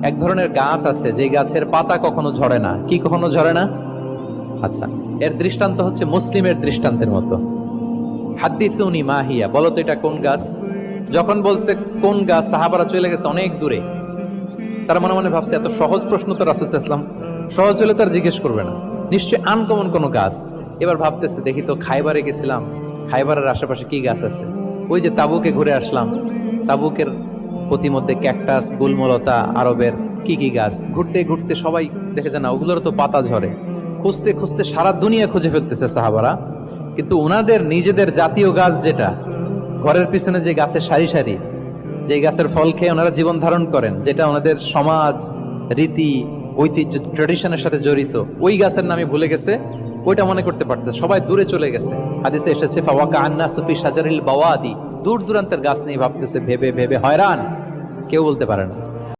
এক ধরনের গাছ আছে যে গাছের পাতা কখনো ঝরে না। কি কখনো ঝরে না? আচ্ছা, এর দৃষ্টান্ত হচ্ছে মুসলিমের দৃষ্টান্তের মতো। হাদ্দিসুনি মাহিয়া, বলো তো এটা কোন গাছ? যখন বলছে কোন গাছ, সাহাবারা চলে গেছে অনেক দূরে। তারা মনে মনে ভাবছে এত সহজ প্রশ্ন তো রাসূল সাল্লাল্লাহু আলাইহি ওয়াসাল্লাম সহজ হলে তার জিজ্ঞেস করবে না, নিশ্চয়ই আনকমন কোনো গাছ। এবার ভাবতেছে দেখি তো, খাইবারে গেছিলাম, খাইবারের আশেপাশে কি গাছ আছে। ওই যে তাবুকে ঘুরে আসলাম, তাবুকের প্রতিমধ্যে ক্যাকটাস, গুলমলতা, আরবের কি কি গাছ। ঘুরতে ঘুরতে সবাই দেখে না ওগুলোর তো পাতা ঝরে। খুঁজতে খুঁজতে সারা দুনিয়া খুঁজে ফেলতেছে সাহাবারা, কিন্তু ওনাদের নিজেদের জাতীয় গাছ যেটা, ঘরের পিছনে যে গাছের সারি সারি, যে গাছের ফল খেয়ে ওনারা জীবন ধারণ করেন, যেটা ওনাদের সমাজ, রীতি, ঐতিহ্য, ট্র্যাডিশনের সাথে জড়িত, ওই গাছের নামে ভুলে গেছে। ওইটা মনে করতে পারতেছে, সবাই দূরে চলে গেছে। হাদিসে এসেছে ফাওয়াকা আন্নাসু ফি শাজারিল বাওয়াদি, দূর দূরান্তের গাছ নিয়ে ভাবতেছে, ভেবে ভেবে হয়রান, কেউ বলতে পারে না।